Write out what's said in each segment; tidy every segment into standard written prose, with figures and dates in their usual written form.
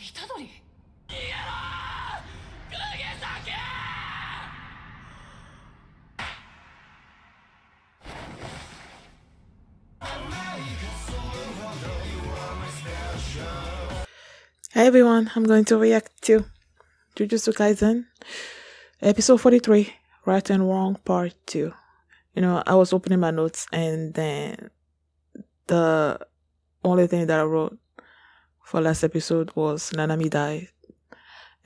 Hi everyone, I'm going to react to Jujutsu Kaisen, episode 43, Right and Wrong, part 2. I was opening my notes and then the only thing that I wrote for last episode was Nanami died,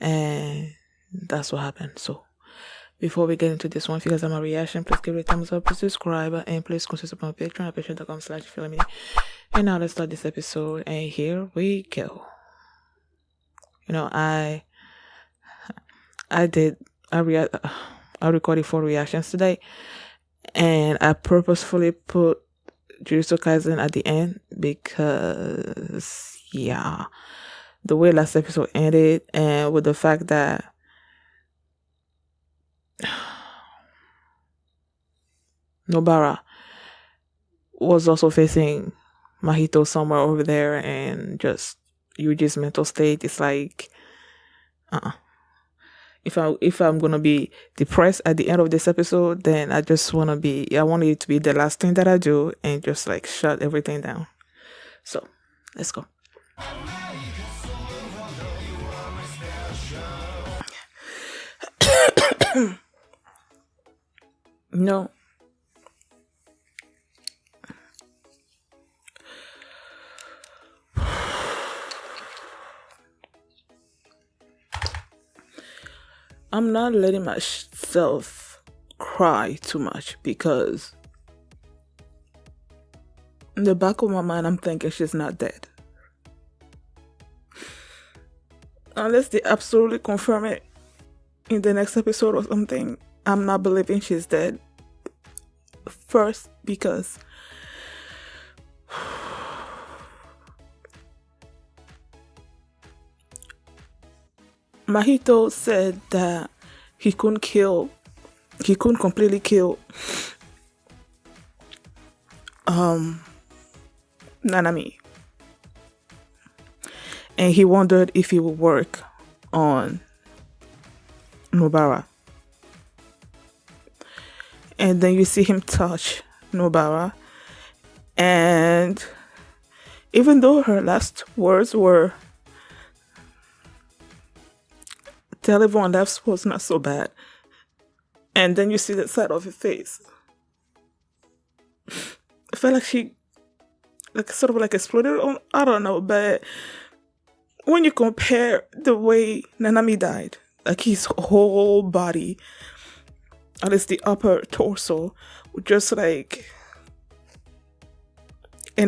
and that's what happened. So, before we get into this one, if you guys have my reaction, please give it a thumbs up, please subscribe, and please consider supporting my Patreon at patreon.com/filmini. And now let's start this episode, and here we go. I recorded 4 reactions today, and I purposefully put Jujutsu Kaisen at the end because, the way last episode ended, and with the fact that Nobara was also facing Mahito somewhere over there, and just Yuji's mental state is like, if I'm gonna be depressed at the end of this episode, then I want it to be the last thing that I do and just like shut everything down. So let's go. No. I'm not letting myself cry too much because in the back of my mind, I'm thinking she's not dead. Unless they absolutely confirm it in the next episode or something, I'm not believing she's dead. First, because Mahito said that he couldn't completely kill Nanami. And he wondered if he would work on Nobara. And then you see him touch Nobara, and even though her last words were, "Tell everyone that was not so bad," and then you see the side of her face, I felt like she sort of exploded on, I don't know, but when you compare the way Nanami died, like his whole body, at least the upper torso, just and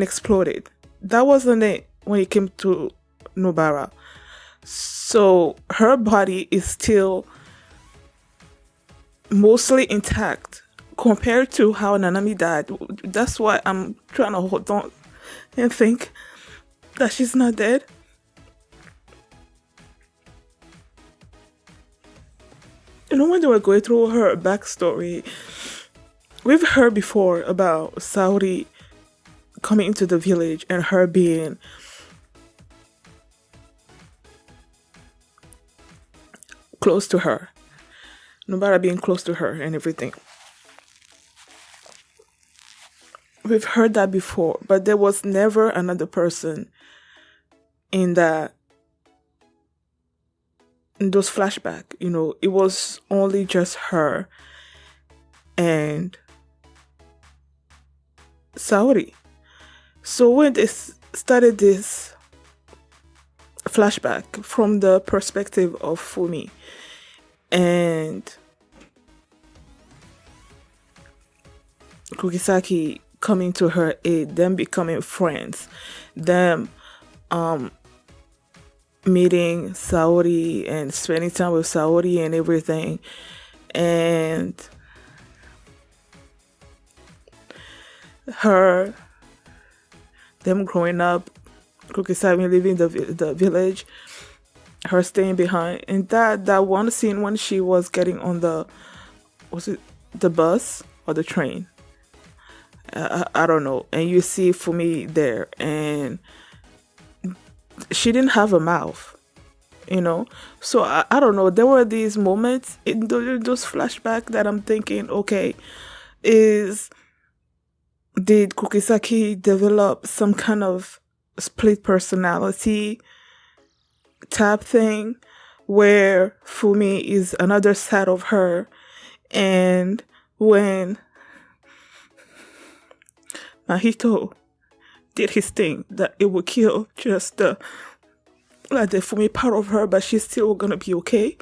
exploded. That wasn't it when it came to Nobara. So her body is still mostly intact compared to how Nanami died. That's why I'm trying to hold on and think that she's not dead. When they were going through her backstory, we've heard before about Saori coming into the village and her being close to her. Nobara being close to her and everything. We've heard that before, but there was never another person in those flashbacks. It was only just her and Saori. So when they started this flashback from the perspective of Fumi and Kugisaki coming to her aid, them becoming friends, them meeting Saori and spending time with Saori and everything, and them growing up, Kugisaki leaving the village, her staying behind, and that one scene when she was getting on was it the bus or the train? I don't know. And you see Fumi there, and she didn't have a mouth. you know. So I don't know, there were these moments in those flashbacks that I'm thinking, okay, is did Kukisaki develop some kind of split personality type thing where Fumi is another side of her, and when Mahito did his thing, that it would kill just the like the Fumi part of her, but she's still gonna be okay.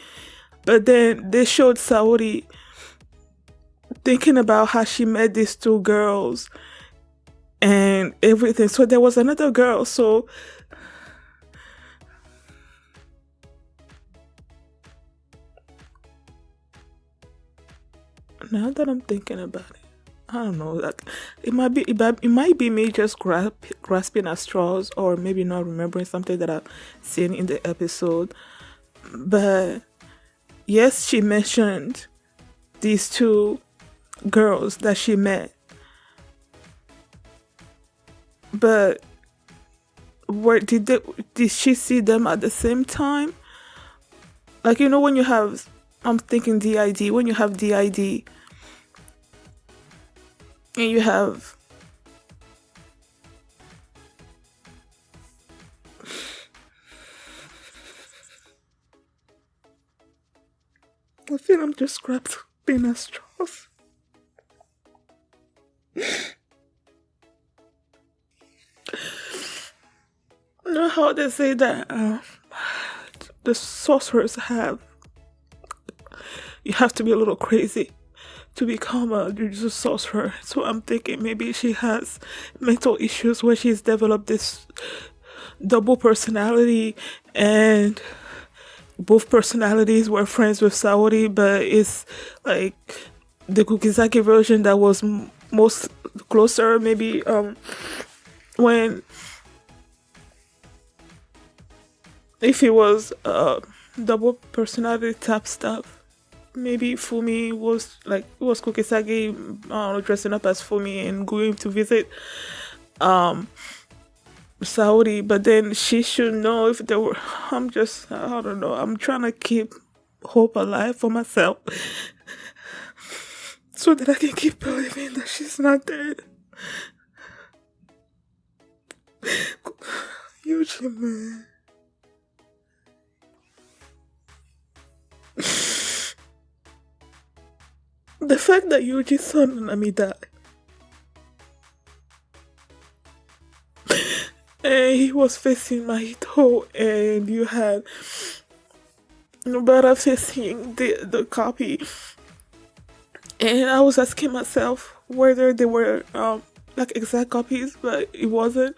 But then they showed Saori thinking about how she met these two girls and everything. So there was another girl. So now that I'm thinking about it, I don't know. Like it might be me just grasping at straws, or maybe not remembering something that I've seen in the episode. But yes, she mentioned these two girls that she met, but where did she see them at the same time? Like, you know, when you have, I'm thinking DID, when you have DID and you have, I feel I'm just grasping at straws. You know how they say that the sorcerers you have to be a little crazy to become a Jujutsu sorcerer. So I'm thinking maybe she has mental issues where she's developed this double personality, and both personalities were friends with Saori, but it's like the Kukizaki version that was most closer. Maybe when if it was double personality type stuff, maybe Fumi was Kokisagi dressing up as Fumi and going to visit Saori, but then she should know if there were. I don't know. I'm trying to keep hope alive for myself so that I can keep believing that she's not dead. Yuji, man. The fact that Yuji's son Nanami died, and he was facing Mahito, and you had Nobara facing the copy, and I was asking myself whether they were like exact copies, but it wasn't.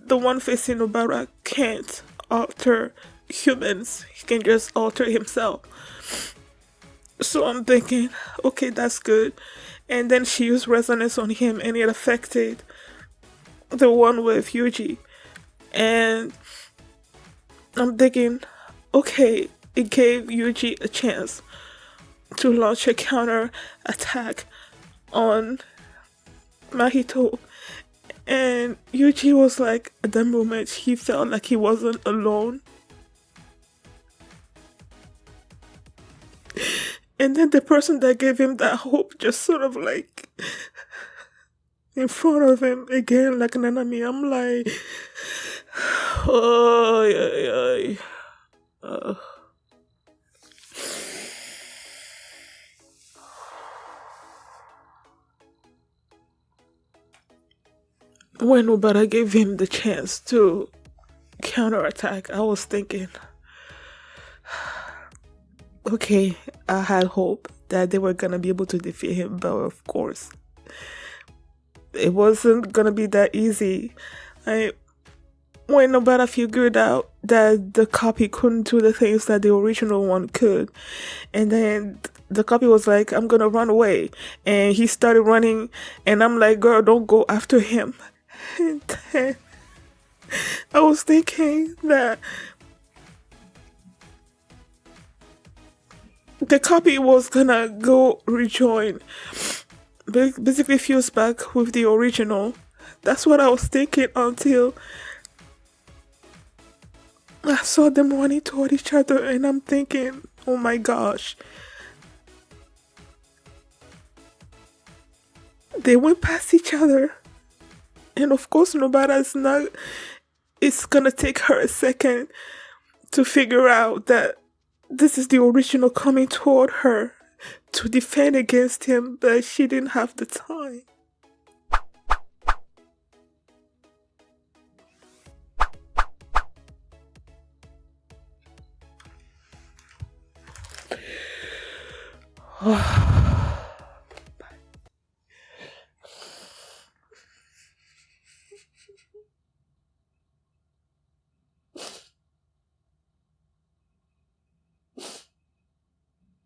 The one facing Nobara can't alter humans, he can just alter himself. So I'm thinking, okay, that's good. And then she used resonance on him, and it affected the one with Yuji. And I'm thinking, okay, it gave Yuji a chance to launch a counter attack on Mahito. And Yuji was like, at that moment, he felt like he wasn't alone. And then the person that gave him that hope just sort of like in front of him again, like Nanami. I'm like, oh, yeah. When Obara gave him the chance to counterattack, I was thinking, okay, I had hope that they were gonna be able to defeat him, but of course, it wasn't gonna be that easy. When Nobara figured out that the copy couldn't do the things that the original one could, and then the copy was like, I'm gonna run away, and he started running, and I'm like, girl, don't go after him. And then I was thinking that the copy was gonna go rejoin, basically fuse back with the original. That's what I was thinking until I I saw them running toward each other, and I'm thinking, oh my gosh. They went past each other. And of course, Nobara's not. It's gonna take her a second to figure out that this is the original coming toward her to defend against him, but she didn't have the time.